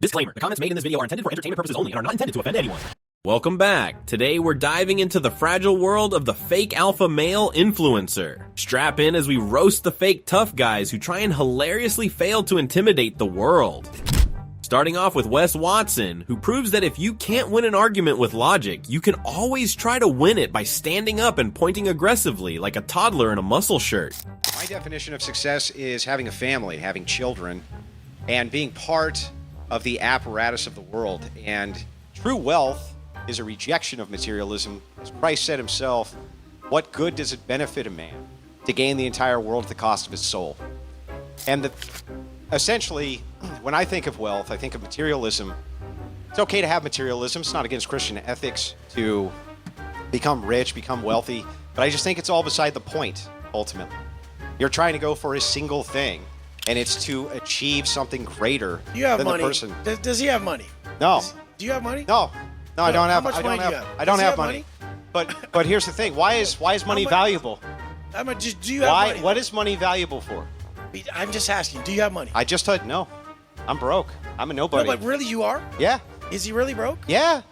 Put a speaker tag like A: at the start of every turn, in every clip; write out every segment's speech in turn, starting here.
A: Disclaimer, the comments made in this video are intended for entertainment purposes only and are not intended to offend anyone.
B: Welcome back. Today we're diving into the fragile world of the fake alpha male influencer. Strap in as we roast the fake tough guys who try and hilariously fail to intimidate the world. Starting off with Wes Watson, who proves that if you can't win an argument with logic, you can always try to win it by standing up and pointing aggressively like a toddler in a muscle shirt.
C: My definition of success is having a family, having children, and being part of the apparatus of the world. And true wealth is a rejection of materialism. As Christ said himself, what good does it benefit a man to gain the entire world at the cost of his soul? And essentially, when I think of wealth, I think of materialism. It's okay to have materialism. It's not against Christian ethics to become rich, become wealthy. But I just think it's all beside the point, ultimately. You're trying to go for a single thing, and it's to achieve something greater than
D: money.
C: the person.
D: Does he have money?
C: No.
D: Do you have money?
C: No, I don't have.
D: How much
C: I don't
D: money do you
C: have.
D: have?
C: I don't
D: Does he
C: have
D: have
C: money. But here's the thing. Why is money
D: much-
C: valuable?
D: Do you have money?
C: What is money valuable for?
D: I'm just asking. Do you have money?
C: I just told no. I'm broke. I'm a nobody.
D: No, but really, you are?
C: Yeah.
D: Is he really broke?
C: Yeah.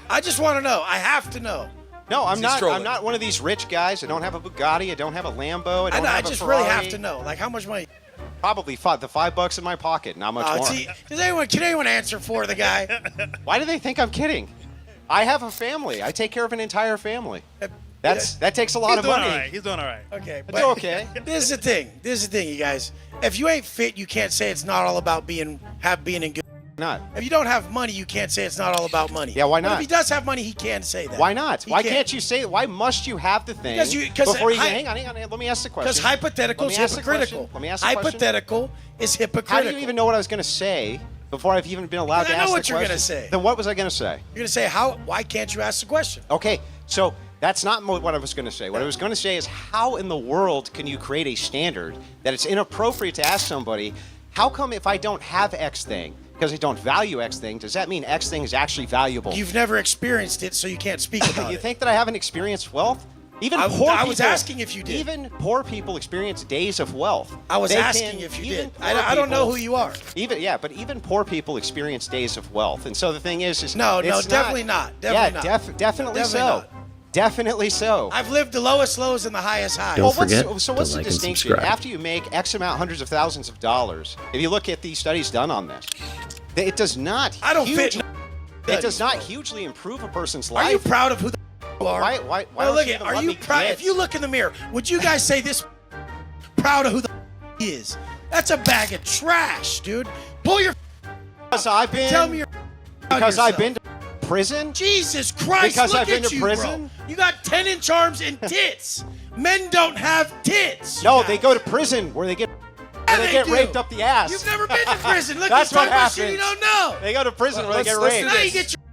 D: I just want to know. I have to know.
C: No, I'm not.
E: trolling?
C: I'm not one of these rich guys. I don't have a Bugatti. I don't have a Lambo. I don't have
D: I
C: a
D: just
C: Ferrari.
D: really have to know. Like, how much money?
C: Probably the $5 in my pocket. Not much more.
D: Can anyone answer for the guy?
C: Why do they think I'm kidding? I have a family. I take care of an entire family. That takes a lot of money.
E: He's doing all right.
D: Okay,
C: It's okay.
D: This is the thing, you guys. If you ain't fit, you can't say it's not all about being in good.
C: Not.
D: If you don't have money, you can't say it's not all about money.
C: Yeah, why
D: But
C: not?
D: if he does have money, he can say that.
C: Why not?
D: He
C: Why can't you say? Why must you have the thing before you? Hang on. Let me ask the question.
D: Because hypothetical is hypocritical.
C: Let me ask the question.
D: Hypothetical is hypocritical.
C: How do you even know what I was going to say before I've even been allowed to ask the question?
D: I know what you're going to say.
C: Then what was I going to say?
D: You're going to say, why can't you ask the question?
C: Okay, so that's not what I was going to say. What I was going to say is, how in the world can you create a standard that it's inappropriate to ask somebody, how come if I don't have X thing, because I don't value X thing, does that mean X thing is actually valuable?
D: You've never experienced it, so you can't speak about
C: You
D: it.
C: think that I haven't experienced wealth? Even
D: I
C: poor
D: was
C: people,
D: asking if you did.
C: Even poor people experience days of wealth.
D: I was
C: They
D: asking
C: can-
D: if you
C: even
D: did.
C: poor
D: I don't know
C: people-
D: who you are.
C: But even poor people experience days of wealth. And so the thing is
D: No,
C: it's
D: definitely not. Definitely not.
C: Definitely so.
D: not.
C: Definitely so.
D: I've lived the lowest lows and the highest highs.
F: Don't
C: what's
F: forget
C: what's
F: to
C: the
F: like and
C: distinction?
F: subscribe.
C: After you make X amount, hundreds of thousands of dollars, if you look at the studies done on this, it does not.
D: I don't fit.
C: It does not hugely improve a person's life.
D: Are you proud of who the you are?
C: Why
D: Well,
C: don't
D: look
C: you
D: at.
C: even
D: Are
C: let
D: you
C: me
D: proud?
C: get-
D: If you look in the mirror, would you guys say this? Proud of who the he is? That's a bag of trash, dude. Pull your.
C: Because I've been.
D: Tell me your.
C: Because I've been to prison.
D: Jesus Christ!
C: Because
D: look
C: I've been
D: at
C: to
D: you,
C: prison?
D: bro. You got 10-inch arms and tits. Men don't have tits. you
C: No,
D: guys.
C: they go to prison where they get
D: Yeah,
C: get
D: do.
C: raped up the ass.
D: You've never been to prison. Look,
C: That's
D: he's talking
C: what
D: about shit you
C: happens.
D: don't know.
C: They go to prison where they get
E: let's do
C: raped.
D: Now
E: this.
D: you get your.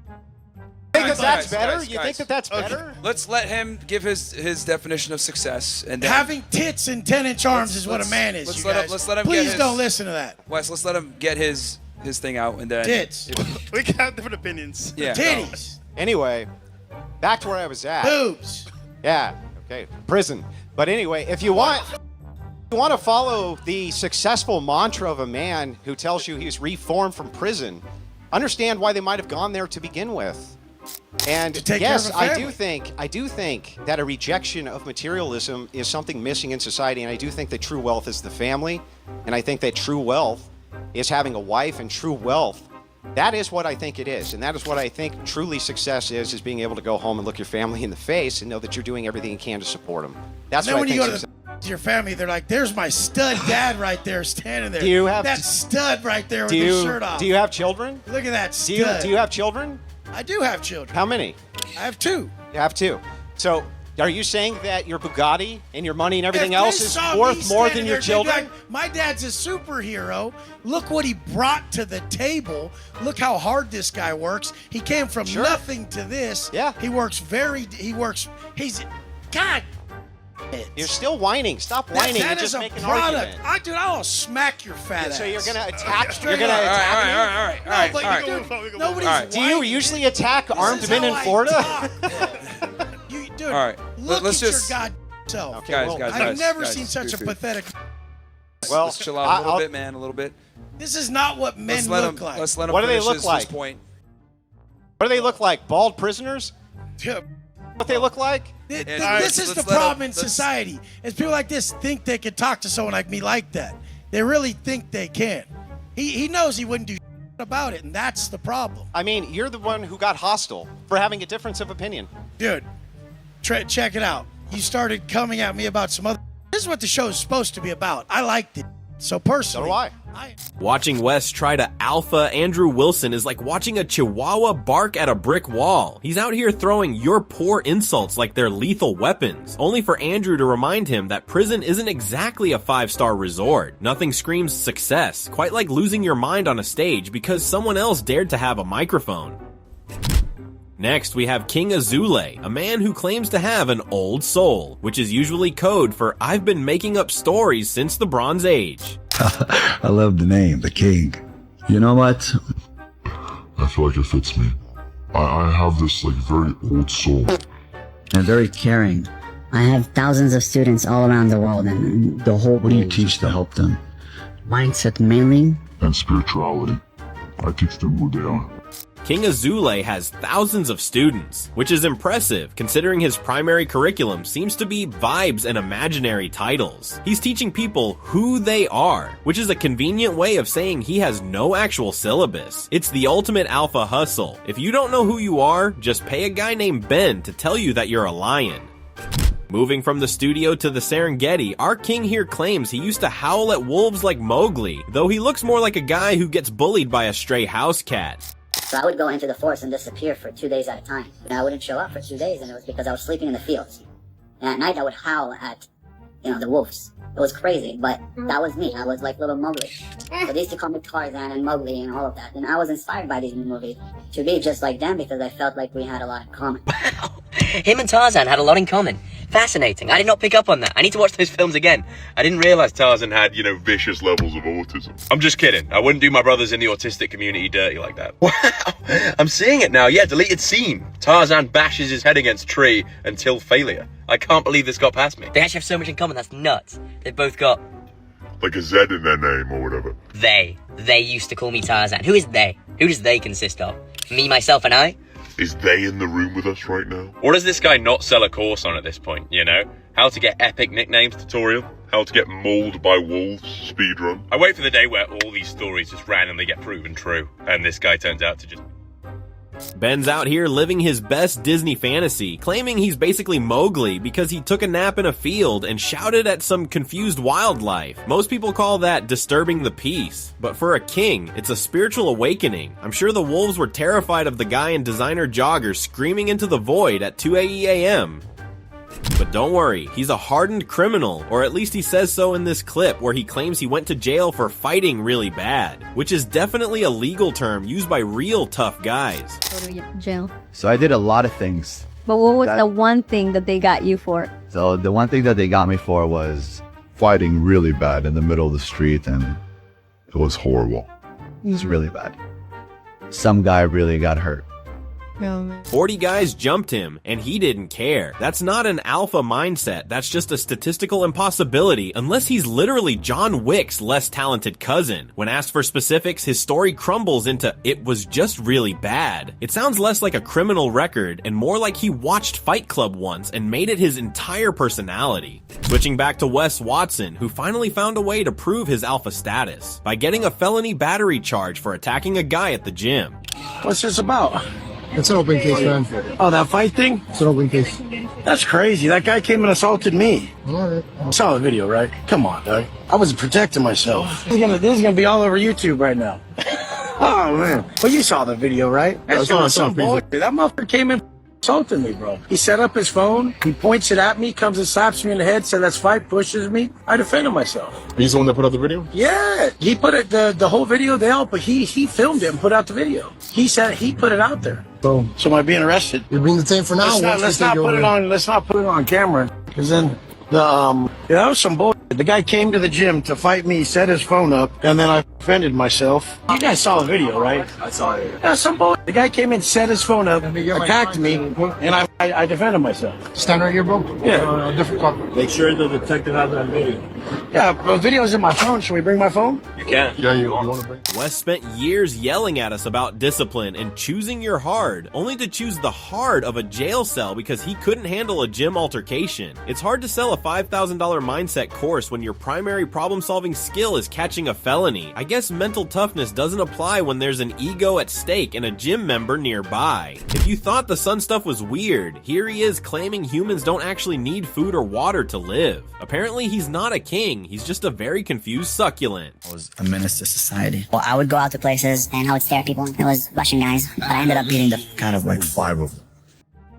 C: You think that that's
E: Guys,
C: better?
E: guys,
C: You
E: guys.
C: think that that's better?
E: Let's let him give his definition of success, and then
D: Having tits and 10-inch arms is what a
E: let's-
D: man is.
E: let's
D: you
E: let him-
D: guys.
E: let's let him get
D: Please
E: his-
D: don't listen to that.
E: Wes, let's let him get his thing out, and then
D: Tits,
G: We can have different opinions.
E: Yeah.
D: titties,
C: Anyway, back to where I was at.
D: boobs.
C: Yeah. Okay. Prison. But anyway, if you want to follow the successful mantra of a man who tells you he's reformed from prison, understand why they might have gone there to begin with. And
D: To take care
C: yes,
D: of a
C: I
D: family.
C: do think that a rejection of materialism is something missing in society, and I do think that true wealth is the family, and I think that true wealth is having a wife, and true wealth, that is what I think it is, and that is what I think truly success is being able to go home and look your family in the face and know that you're doing everything you can to support them. That's
D: Then
C: what
D: when
C: I
D: you
C: think
D: go
C: success.
D: to your family, they're like, "There's my stud dad right there, standing there.
C: Do you have-
D: that stud right there with
C: Do
D: his
C: you
D: shirt off?
C: do you have children?
D: Look at that
C: Do you
D: stud.
C: do you have children?
D: I do have children.
C: How many?
D: I have two.
C: You have two. So are you saying that your Bugatti and your money and everything
D: If
C: else
D: they
C: is
D: saw me
C: worth more
D: standing
C: than your
D: there, they'd be
C: children?
D: like, my dad's a superhero. Look what he brought to the table. Look how hard this guy works. He came from
C: Sure.
D: nothing to this.
C: Yeah.
D: He's, God.
C: You're still whining. Stop whining
D: That
C: and
D: is
C: just
D: a
C: make an
D: product.
C: argument.
D: I'll smack your fat ass.
C: So you're gonna attack.
D: Straight
C: You're gonna
D: up.
C: attack me?
E: all right,
D: No, but
E: all right.
D: dude, nobody's
E: All right.
C: Do you
D: whining.
C: usually attack
D: This
C: armed
D: is
C: men
D: how
C: in
D: I
C: Florida?
D: talk. Dude,
E: All right.
D: look
E: Let's
D: at
E: just-
D: your god self.
C: Okay,
E: Guys,
C: well,
E: guys,
D: I've
E: guys,
D: never
E: guys,
D: seen such a
E: dude.
D: pathetic.
C: Well,
E: Let's chill out a little bit, man, a little bit.
D: This is not what men look like.
E: Let's let him
C: What do they
E: finish
C: look
E: his
C: like?
E: point.
C: What do they look like? Bald prisoners?
D: Yeah.
C: What they look like?
D: This is the problem in society. Is people like this think they can talk to someone like me like that. They really think they can. He knows he wouldn't do about it, and that's the problem.
C: I mean, you're the one who got hostile for having a difference of opinion.
D: Dude, check it out. You started coming at me about some other... This is what the show is supposed to be about. I liked it. So personally...
C: So do I.
B: Watching Wes try to alpha Andrew Wilson is like watching a chihuahua bark at a brick wall. He's out here throwing your poor insults like they're lethal weapons, only for Andrew to remind him that prison isn't exactly a 5-star resort. Nothing screams success, quite like losing your mind on a stage because someone else dared to have a microphone. Next, we have King Azoule, a man who claims to have an old soul, which is usually code for I've been making up stories since the Bronze Age.
F: I love the name, the King. You know what?
H: I feel like it fits me. I have this like very old soul.
F: And very caring.
I: I have thousands of students all around the world, and the whole...
F: What do you teach to help them?
I: Mindset mainly.
H: And spirituality. I teach them who they are.
B: King Azoule has thousands of students, which is impressive considering his primary curriculum seems to be vibes and imaginary titles. He's teaching people who they are, which is a convenient way of saying he has no actual syllabus. It's the ultimate alpha hustle. If you don't know who you are, just pay a guy named Ben to tell you that you're a lion. Moving from the studio to the Serengeti, our king here claims he used to howl at wolves like Mowgli, though he looks more like a guy who gets bullied by a stray house cat.
I: So I would go into the forest and disappear for 2 days at a time. And I wouldn't show up for 2 days, and it was because I was sleeping in the fields. And at night I would howl at, the wolves. It was crazy, but that was me. I was like little Mowgli. So they used to call me Tarzan and Mowgli and all of that. And I was inspired by these movies to be just like them because I felt like we had a lot in common.
J: Wow. Him and Tarzan had a lot in common. Fascinating. I did not pick up on that. I need to watch those films again. I didn't realize Tarzan had, vicious levels of autism. I'm just kidding. I wouldn't do my brothers in the autistic community dirty like that. Wow. I'm seeing it now. Yeah, deleted scene. Tarzan bashes his head against a tree until failure. I can't believe this got past me. They actually have so much in common. That's nuts. They've both got...
H: like a Z in their name or whatever.
J: They. They used to call me Tarzan. Who is they? Who does they consist of? Me, myself, and I?
H: Is they in the room with us right now?
B: What does this guy not sell a course on at this point, How to get epic nicknames tutorial?
H: How to get mauled by wolves speedrun?
B: I wait for the day where all these stories just randomly get proven true, and this guy turns out to just... Ben's out here living his best Disney fantasy, claiming he's basically Mowgli because he took a nap in a field and shouted at some confused wildlife. Most people call that disturbing the peace, but for a king, it's a spiritual awakening. I'm sure the wolves were terrified of the guy in designer joggers screaming into the void at 2 a.m. But don't worry, he's a hardened criminal, or at least he says so in this clip where he claims he went to jail for fighting really bad, which is definitely a legal term used by real tough guys.
K: Go to jail.
F: So I did a lot of things.
K: But what was the one thing that they got you for?
F: So the one thing that they got me for was
H: Fighting really bad in the middle of the street, and it was horrible.
F: it was really bad. Some guy really got hurt.
B: 40 guys jumped him, and he didn't care. That's not an alpha mindset. That's just a statistical impossibility, unless he's literally John Wick's less talented cousin. When asked for specifics, his story crumbles into, it was just really bad. It sounds less like a criminal record, and more like he watched Fight Club once and made it his entire personality. Switching back to Wes Watson, who finally found a way to prove his alpha status, by getting a felony battery charge for attacking a guy at the gym.
D: What's this about?
L: It's an open case, man.
D: Oh, that fight thing?
L: It's an open case.
D: That's crazy. That guy came and assaulted me.
L: All right.
D: I saw the video, right? Come on, Doug. I was protecting myself. This is gonna be all over YouTube right now. Oh, man. Well, you saw the video, right? That's some bullshit. That motherfucker came in assaulted me, bro. He set up his phone. He points it at me, comes and slaps me in the head, said let's fight, pushes me. I defended myself.
L: He's the one that put out the video?
D: Yeah. He put it, the whole video there, but he filmed it and put out the video. He said he put it out there.
L: Boom.
D: So am I being arrested?
L: You're being detained for now.
D: Let's not put it on camera. Because then that was some bullshit. The guy came to the gym to fight me, set his phone up, and then I defended myself. You guys saw the video, right?
L: I saw it.
D: Yeah, some bullshit. The guy came in, set his phone up, attacked me, and I defended myself.
L: Stand right here, bro.
D: Yeah.
L: Different copy.
M: Make sure the detective has that video.
D: Yeah, video's in my phone. Should we bring my phone?
B: You can.
L: Yeah, you want to bring?
B: Wes spent years yelling at us about discipline and choosing your hard, only to choose the hard of a jail cell because he couldn't handle a gym altercation. It's hard to sell a $5,000 mindset course when your primary problem-solving skill is catching a felony. I guess mental toughness doesn't apply when there's an ego at stake and a gym member nearby. If you thought the sun stuff was weird, here he is claiming humans don't actually need food or water to live. Apparently he's not a king, he's just a very confused succulent.
M: I was a menace to society.
I: Well, I would go out to places and I would stare at people. It was Russian guys, but I ended up beating the
M: Kind of like 5 of them.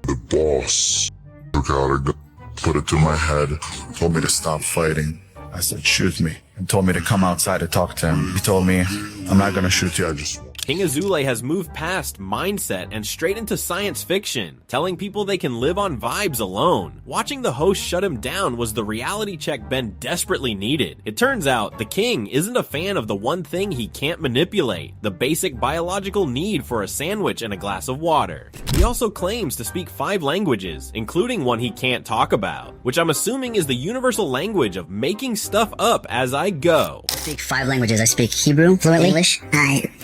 H: The boss took out a gun, put it to my head,
M: Told me to stop fighting. I said, shoot me. And told me to come outside to talk to him. He told me, I'm not gonna shoot you, I just want.
B: King Azoule has moved past mindset and straight into science fiction, telling people they can live on vibes alone. Watching the host shut him down was the reality check Ben desperately needed. It turns out the king isn't a fan of the one thing he can't manipulate, the basic biological need for a sandwich and a glass of water. He also claims to speak 5 languages, including one he can't talk about, which I'm assuming is the universal language of making stuff up as I go.
I: I speak 5 languages. I speak Hebrew fluently, English,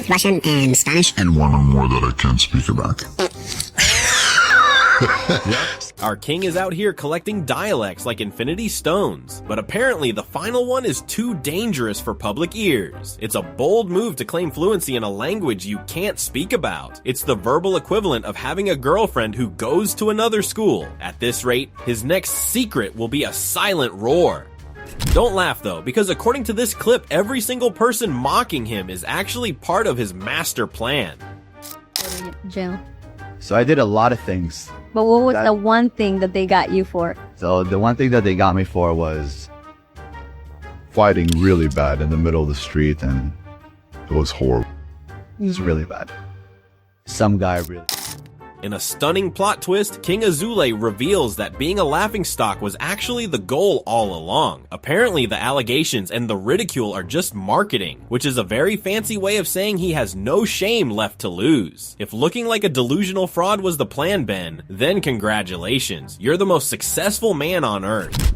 I: Russian, and Spanish.
H: and one or more that I can't speak about.
B: Our king is out here collecting dialects like infinity stones, but apparently the final one is too dangerous for public ears. It's a bold move to claim fluency in a language you can't speak about. It's the verbal equivalent of having a girlfriend who goes to another school. At this rate, his next secret will be a silent roar. Don't laugh though, because according to this clip, every single person mocking him is actually part of his master plan.
K: Jail.
F: So I did a lot of things.
K: But what was the one thing that they got you for?
F: So the one thing that they got me for was fighting really bad in the middle of the street, and it was horrible. It was really bad. Some guy really...
B: In a stunning plot twist, King Azoule reveals that being a laughingstock was actually the goal all along. Apparently, the allegations and the ridicule are just marketing, which is a very fancy way of saying he has no shame left to lose. If looking like a delusional fraud was the plan, Ben, then congratulations. You're the most successful man on earth.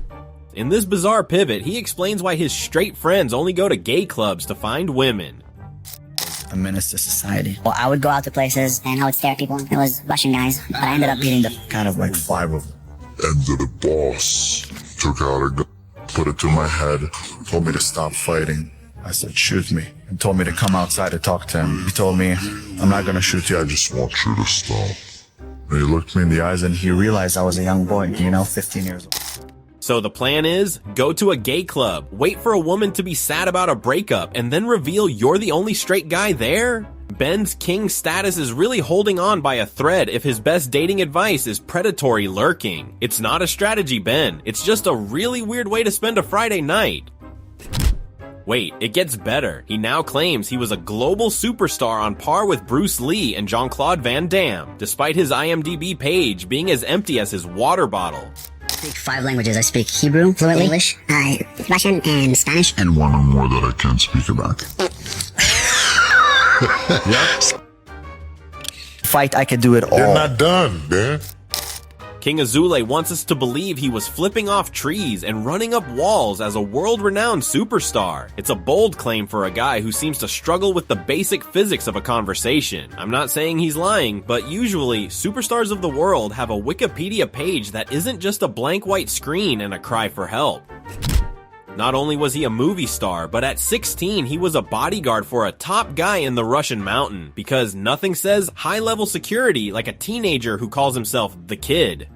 B: In this bizarre pivot, he explains why his straight friends only go to gay clubs to find women.
M: A menace to society.
I: Well, I would go out to places and I would stare at people. It was Russian guys, but I ended up beating the
M: Kind of like 5 of them.
H: And the boss took out a gun, put it to my head,
M: Told me to stop fighting. I said, shoot me. And told me to come outside to talk to him. He told me, I'm not gonna shoot you, I just want
H: want you to stop.
M: And he looked me in the eyes and he realized I was a young boy, 15 years old.
B: So the plan is, go to a gay club, wait for a woman to be sad about a breakup, and then reveal you're the only straight guy there? Ben's king status is really holding on by a thread if his best dating advice is predatory lurking. It's not a strategy, Ben. It's just a really weird way to spend a Friday night. Wait, it gets better. He now claims he was a global superstar on par with Bruce Lee and Jean-Claude Van Damme, despite his IMDb page being as empty as his water bottle.
I: I speak 5 languages. I speak Hebrew fluently, English, Russian, and Spanish.
H: and one or more that I can't speak about.
M: Fight, I could do it all.
H: They're not done, man.
B: King Azoule wants us to believe he was flipping off trees and running up walls as a world-renowned superstar. It's a bold claim for a guy who seems to struggle with the basic physics of a conversation. I'm not saying he's lying, but usually, superstars of the world have a Wikipedia page that isn't just a blank white screen and a cry for help. Not only was he a movie star, but at 16 he was a bodyguard for a top guy in the Russian mountain, because nothing says high-level security like a teenager who calls himself the Kid.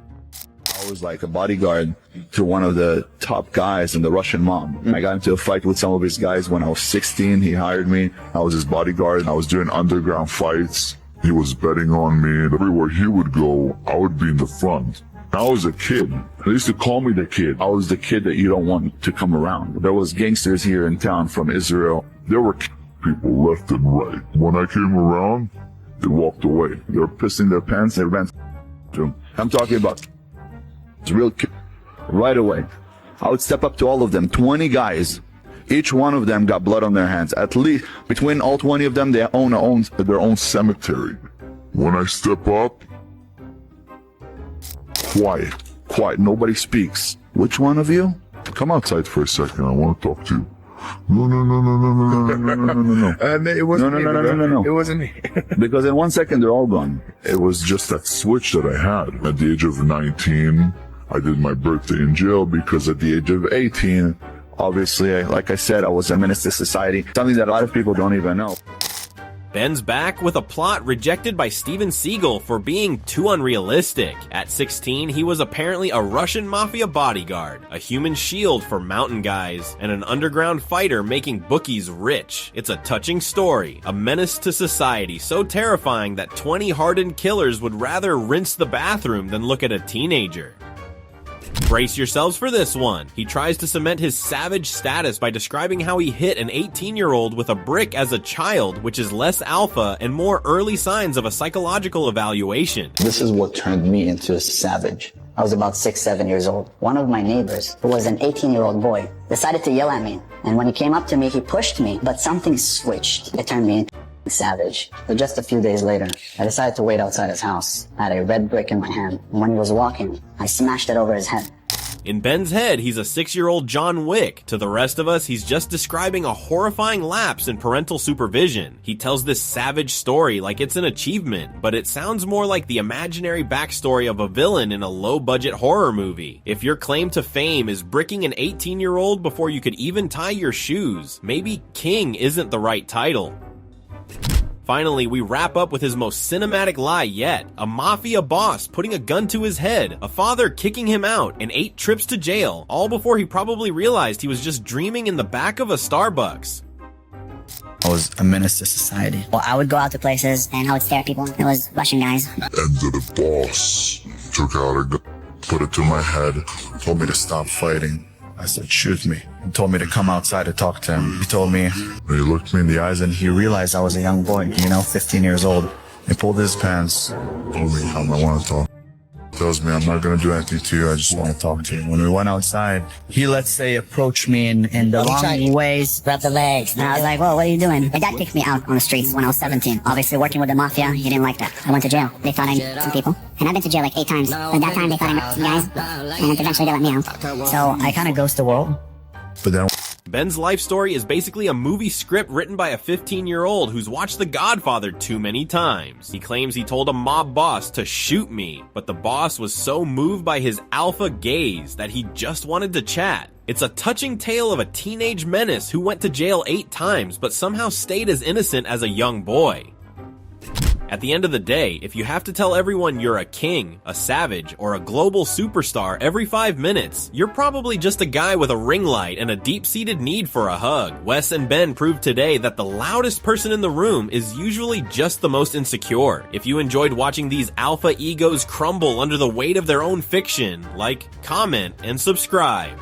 F: I was like a bodyguard to one of the top guys in the Russian mob. I got into a fight with some of his guys when I was 16. He hired me. I was his bodyguard, and I was doing underground fights.
H: He was betting on me, and everywhere he would go, I would be in the front. I was a kid. They used to call me the kid.
F: I was the kid that you don't want to come around. There was gangsters here in town from Israel.
H: There were people left and right. When I came around, they walked away.
F: They were pissing their pants. They ran to him. I'm talking about real kid. Right away. I would step up to all of them, 20 guys. Each one of them got blood on their hands. At least between all 20 of them, they own their own cemetery.
H: When I step up,
F: Quiet. Nobody speaks. Which one of you?
H: come outside for a second. I want to talk to you. No.
M: It wasn't
H: No.
M: It wasn't me.
F: Because in 1 second, they're all gone.
H: It was just that switch that I had. At the age of 19, I did my birthday in jail because at the age of 18,
F: Obviously, like I said, I was a menace to society. Something that a lot of people don't even know.
B: Ben's back with a plot rejected by Steven Seagal for being too unrealistic. At 16, he was apparently a Russian mafia bodyguard, a human shield for mountain guys, and an underground fighter making bookies rich. It's a touching story, a menace to society so terrifying that 20 hardened killers would rather rinse the bathroom than look at a teenager. Brace yourselves for this one. He tries to cement his savage status by describing how he hit an 18-year-old with a brick as a child, which is less alpha and more early signs of a psychological evaluation.
I: This is what turned me into a savage. I was about 6, 7 years old. One of my neighbors, who was an 18-year-old boy, decided to yell at me. And when he came up to me, he pushed me, but something switched. It turned me into a savage. But just a few days later, I decided to wait outside his house. I had a red brick in my hand, and when he was walking, I smashed it over his head.
B: In Ben's head, he's a 6-year-old John Wick. To the rest of us, he's just describing a horrifying lapse in parental supervision. He tells this savage story like it's an achievement, but it sounds more like the imaginary backstory of a villain in a low-budget horror movie. If your claim to fame is bricking an 18-year-old before you could even tie your shoes, maybe King isn't the right title. Finally, we wrap up with his most cinematic lie yet. A mafia boss putting a gun to his head, a father kicking him out, and 8 trips to jail, all before he probably realized he was just dreaming in the back of a Starbucks.
M: I was a menace to society.
I: Well, I would go out to places and I would stare at people. It was Russian guys.
H: and the boss took out a gun,
M: Put it to my head, told me to stop fighting. I said, shoot me. He told me to come outside to talk to him. He told me, he looked me in the eyes and he realized I was a young boy, 15 years old. He pulled his pants, told me how I want to talk. Tells me I'm not going to do anything to you, I just want to talk to you. When we went outside, he, let's say, approached me in the wrong ways.
I: Grab the legs. And I was like, whoa, what are you doing? My dad kicked me out on the streets when I was 17. Obviously working with the mafia, he didn't like that. I went to jail. They thought I knew some people. And I've been to jail like 8 times. At that time, they thought I met some guys. And then eventually they let me out. So I kind of ghost the world.
M: But then
B: Ben's life story is basically a movie script written by a 15-year-old who's watched The Godfather too many times. He claims he told a mob boss to shoot me, but the boss was so moved by his alpha gaze that he just wanted to chat. It's a touching tale of a teenage menace who went to jail 8 times but somehow stayed as innocent as a young boy. At the end of the day, if you have to tell everyone you're a king, a savage, or a global superstar every 5 minutes, you're probably just a guy with a ring light and a deep-seated need for a hug. Wes and Ben proved today that the loudest person in the room is usually just the most insecure. If you enjoyed watching these alpha egos crumble under the weight of their own fiction, like, comment, and subscribe.